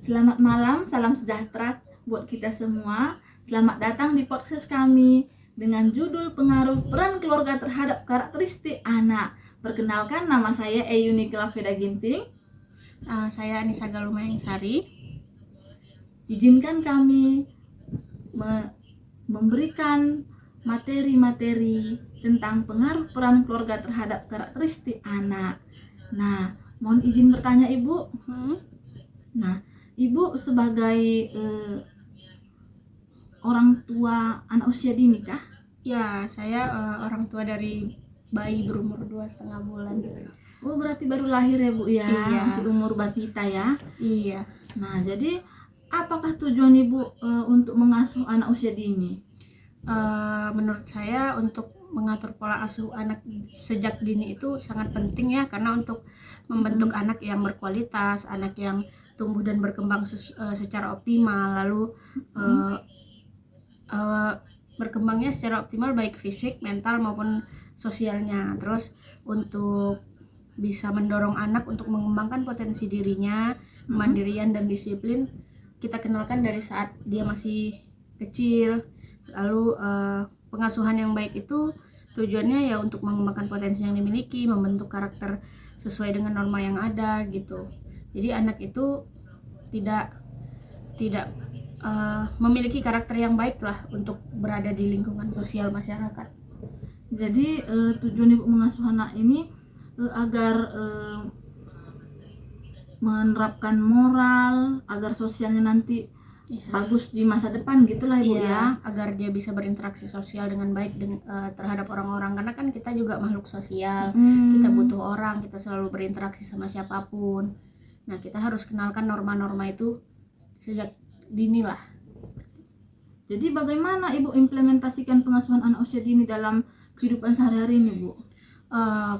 Selamat malam, salam sejahtera buat kita semua. Selamat datang di podcast kami dengan judul pengaruh peran keluarga terhadap karakteristik anak. Perkenalkan, nama saya Eyuni Veda Ginting. Saya Anissa Galumayang Sari. Izinkan kami memberikan materi-materi tentang pengaruh peran keluarga terhadap karakteristik anak. Nah, mohon izin bertanya Ibu. Nah, Ibu sebagai orang tua anak usia dini kah? Ya, saya orang tua dari bayi berumur 2,5 bulan. Oh, berarti baru lahir ya Bu ya? Iya. Masih umur batita ya? Iya. Nah, jadi apakah tujuan Ibu untuk mengasuh anak usia dini? Menurut saya untuk mengatur pola asuh anak sejak dini itu sangat penting ya, karena untuk membentuk anak yang berkualitas, anak yang tumbuh dan berkembang secara optimal, lalu berkembangnya secara optimal baik fisik, mental maupun sosialnya. Terus untuk bisa mendorong anak untuk mengembangkan potensi dirinya, kemandirian dan disiplin, kita kenalkan dari saat dia masih kecil. Lalu pengasuhan yang baik itu tujuannya ya untuk mengembangkan potensi yang dimiliki, membentuk karakter sesuai dengan norma yang ada gitu. Jadi anak itu tidak memiliki karakter yang baik lah untuk berada di lingkungan sosial masyarakat. Jadi tujuan Ibu mengasuh anak ini agar menerapkan moral, agar sosialnya nanti bagus di masa depan gitulah Ibu ya. Agar dia bisa berinteraksi sosial dengan baik terhadap orang-orang, karena kan kita juga makhluk sosial. Kita butuh orang, kita selalu berinteraksi sama siapapun. Nah, kita harus kenalkan norma-norma itu sejak dini lah. Jadi bagaimana Ibu implementasikan pengasuhan anak usia dini dalam kehidupan sehari-hari ini Bu?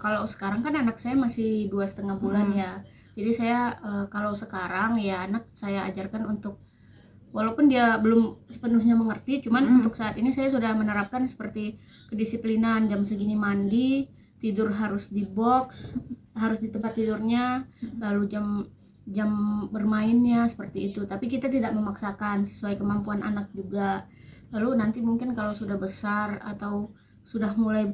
Kalau sekarang kan anak saya masih 2,5 bulan ya. Jadi saya kalau sekarang ya anak saya ajarkan untuk, walaupun dia belum sepenuhnya mengerti, cuman untuk saat ini saya sudah menerapkan seperti kedisiplinan, jam segini mandi, tidur harus di box, harus di tempat tidurnya, lalu jam bermainnya seperti itu. Tapi kita tidak memaksakan, sesuai kemampuan anak juga. Lalu nanti mungkin kalau sudah besar atau sudah mulai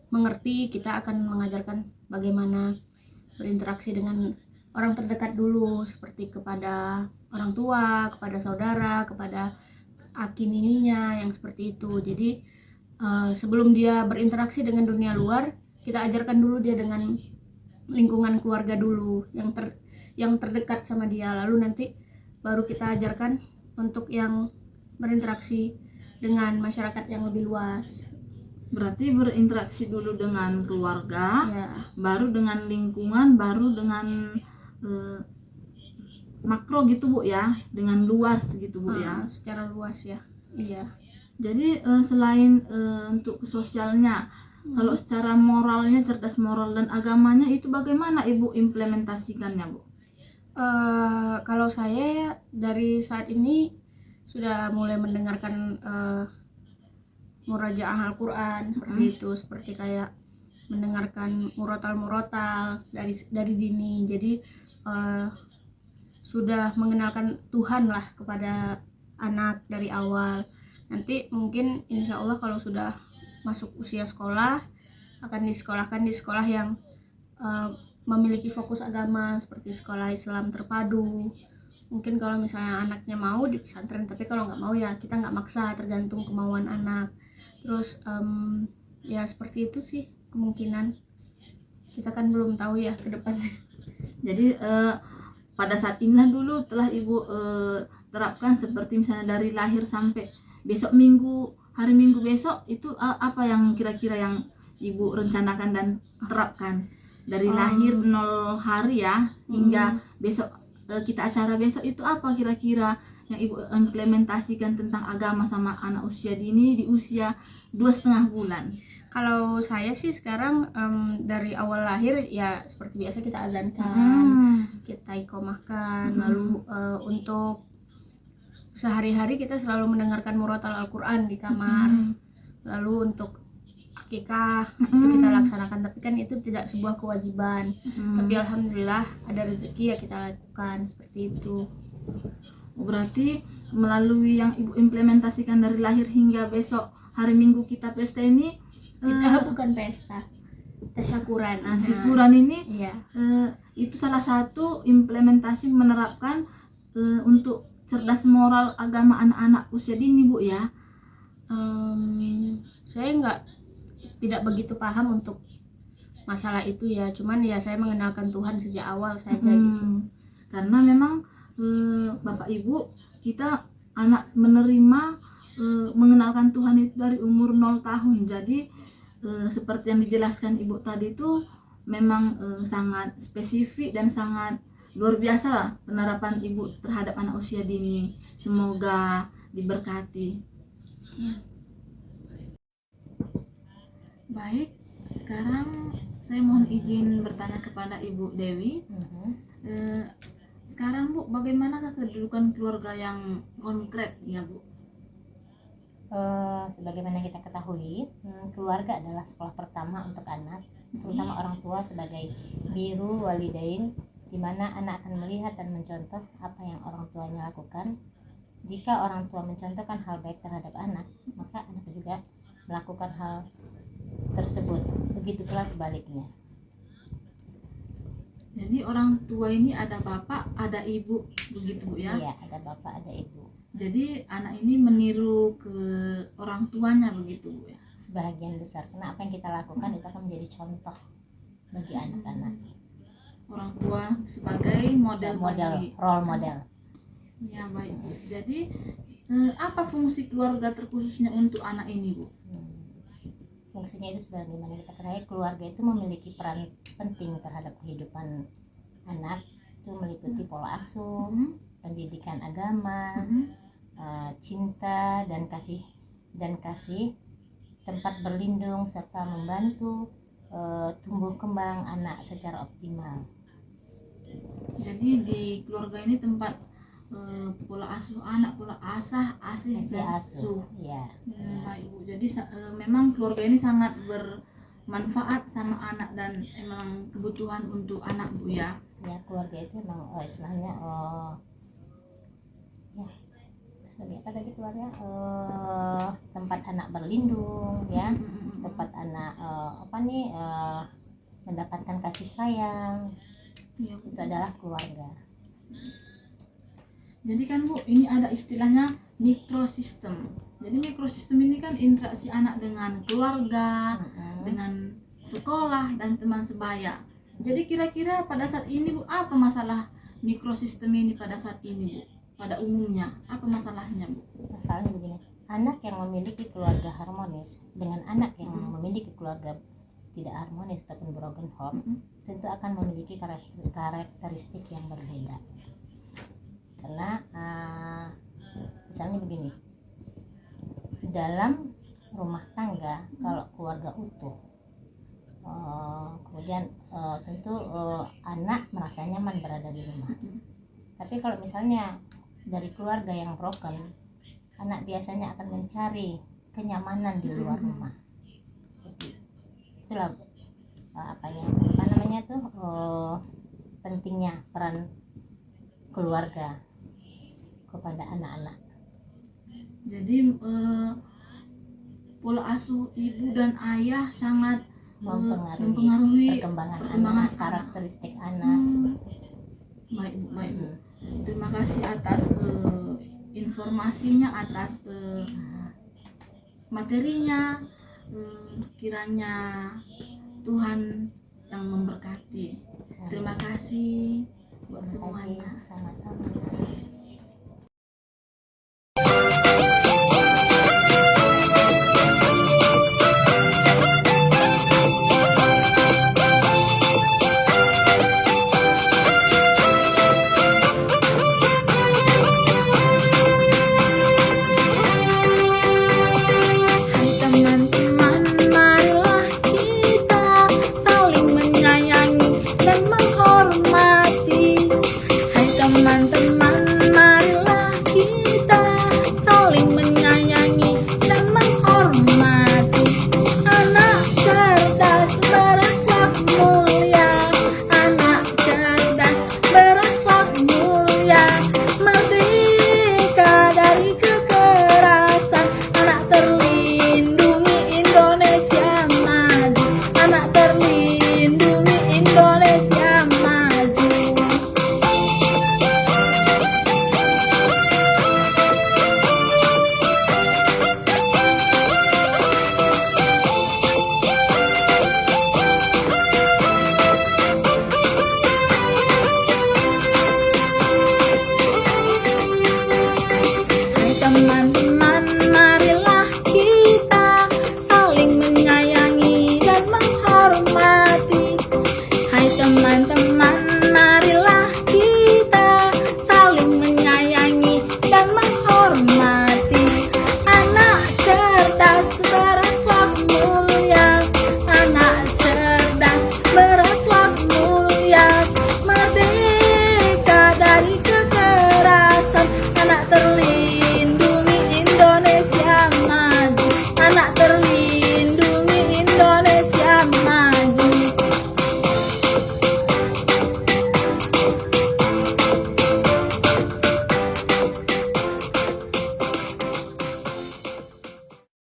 mengerti, kita akan mengajarkan bagaimana berinteraksi dengan orang terdekat dulu, seperti kepada orang tua, kepada saudara, kepada aki nininya, yang seperti itu. Jadi sebelum dia berinteraksi dengan dunia luar, kita ajarkan dulu dia dengan lingkungan keluarga dulu yang terdekat sama dia, lalu nanti baru kita ajarkan untuk yang berinteraksi dengan masyarakat yang lebih luas. Berarti berinteraksi dulu dengan keluarga, Ya. baru dengan lingkungan, baru dengan makro gitu Bu ya, dengan luas gitu Bu ya. Secara luas ya. Iya. Jadi selain untuk sosialnya, kalau secara moralnya, cerdas moral dan agamanya itu bagaimana Ibu implementasikannya Bu? Kalau saya ya, dari saat ini sudah mulai mendengarkan murajaah Al-Quran seperti itu, seperti kayak mendengarkan murotal dari dini. Jadi sudah mengenalkan Tuhan lah kepada anak dari awal. Nanti mungkin insya Allah kalau sudah masuk usia sekolah, akan disekolahkan di sekolah yang memiliki fokus agama, seperti sekolah Islam terpadu. Mungkin kalau misalnya anaknya mau di pesantren, tapi kalau nggak mau ya kita nggak maksa, tergantung kemauan anak. Terus ya seperti itu sih kemungkinan, kita kan belum tahu ya ke depannya. Jadi pada saat inilah dulu telah Ibu terapkan, seperti misalnya dari lahir sampai besok Minggu, hari Minggu besok itu apa yang kira-kira yang Ibu rencanakan dan terapkan dari lahir 0 hari ya hingga besok kita acara besok, itu apa kira-kira yang Ibu implementasikan tentang agama sama anak usia dini di usia 2,5 bulan? Kalau saya sih sekarang dari awal lahir ya seperti biasa kita azankan, kita iqomahkan, lalu untuk sehari-hari kita selalu mendengarkan murotal Al-Quran di kamar. Lalu untuk akikah itu kita laksanakan, tapi kan itu tidak sebuah kewajiban. Tapi alhamdulillah ada rezeki ya kita lakukan seperti itu. Berarti melalui yang ibu implementasikan dari lahir hingga besok hari Minggu kita pesta ini, Kita bukan pesta, tasyakuran. syukuran ini Iya. itu salah satu implementasi menerapkan untuk cerdas moral agama anak-anak usia dini, Bu, ya. Saya tidak begitu paham untuk masalah itu ya, cuman ya saya mengenalkan Tuhan sejak awal saja gitu. Karena memang Bapak Ibu, kita anak menerima mengenalkan Tuhan itu dari umur 0 tahun. Jadi seperti yang dijelaskan Ibu tadi itu memang sangat spesifik dan sangat luar biasa penerapan Ibu terhadap anak usia dini. Semoga diberkati. Baik, sekarang saya mohon izin bertanya kepada Ibu Dewi. Sekarang Bu, bagaimanakah kedudukan keluarga yang konkret ya Bu? Sebagaimana kita ketahui, keluarga adalah sekolah pertama untuk anak, terutama orang tua sebagai biru walidain, di mana anak akan melihat dan mencontoh apa yang orang tuanya lakukan. Jika orang tua mencontohkan hal baik terhadap anak, maka anak juga melakukan hal tersebut. Begitu pula sebaliknya. Jadi orang tua ini ada bapak, ada ibu, begitu Bu ya? Iya, ada bapak, ada ibu. Jadi anak ini meniru ke orang tuanya, begitu Bu ya? Sebagian besar, karena apa yang kita lakukan itu akan menjadi contoh bagi anak-anak. Orang tua sebagai model bagi role model. Ya, baik Bu. Jadi apa fungsi keluarga terkhususnya untuk anak ini Bu? Fungsinya itu sebagaimana kita ketahui, keluarga itu memiliki peran penting terhadap kehidupan anak. Itu meliputi pola asuh, pendidikan agama, cinta dan kasih, tempat berlindung serta membantu tumbuh kembang anak secara optimal. Jadi di keluarga ini tempat pola asuh anak, pola asih dan asuh. Ya. Baik Bu. Jadi memang keluarga ini sangat bermanfaat sama anak dan emang kebutuhan untuk anak Bu ya. Ya, keluarga itu memang istilahnya ya sebagai apa tadi keluarga, tempat anak berlindung ya, tempat anak mendapatkan kasih sayang. Ya, Itu adalah keluarga. Jadi kan Bu, ini ada istilahnya mikrosistem. Jadi mikrosistem ini kan interaksi anak dengan keluarga, dengan sekolah dan teman sebaya. Jadi kira-kira pada saat ini Bu, apa masalah mikrosistem ini pada saat ini Bu? Pada umumnya, apa masalahnya Bu? Masalahnya begini, anak yang memiliki keluarga harmonis dengan anak yang memiliki keluarga tidak harmonis ataupun broken home, tentu akan memiliki karakteristik yang berbeda. Karena misalnya begini, dalam rumah tangga kalau keluarga utuh, kemudian tentu anak merasa nyaman berada di rumah. Tapi kalau misalnya dari keluarga yang broken, anak biasanya akan mencari kenyamanan di luar rumah. Jadi itulah pentingnya peran keluarga kepada anak-anak. Jadi pola asuh ibu dan ayah sangat mempengaruhi perkembangan perkembangan anak, karakteristik anak. Baik Bu, baik Bu. Terima kasih atas informasinya, atas materinya. Kiranya Tuhan yang memberkati. Terima kasih buat semuanya. Sama-sama.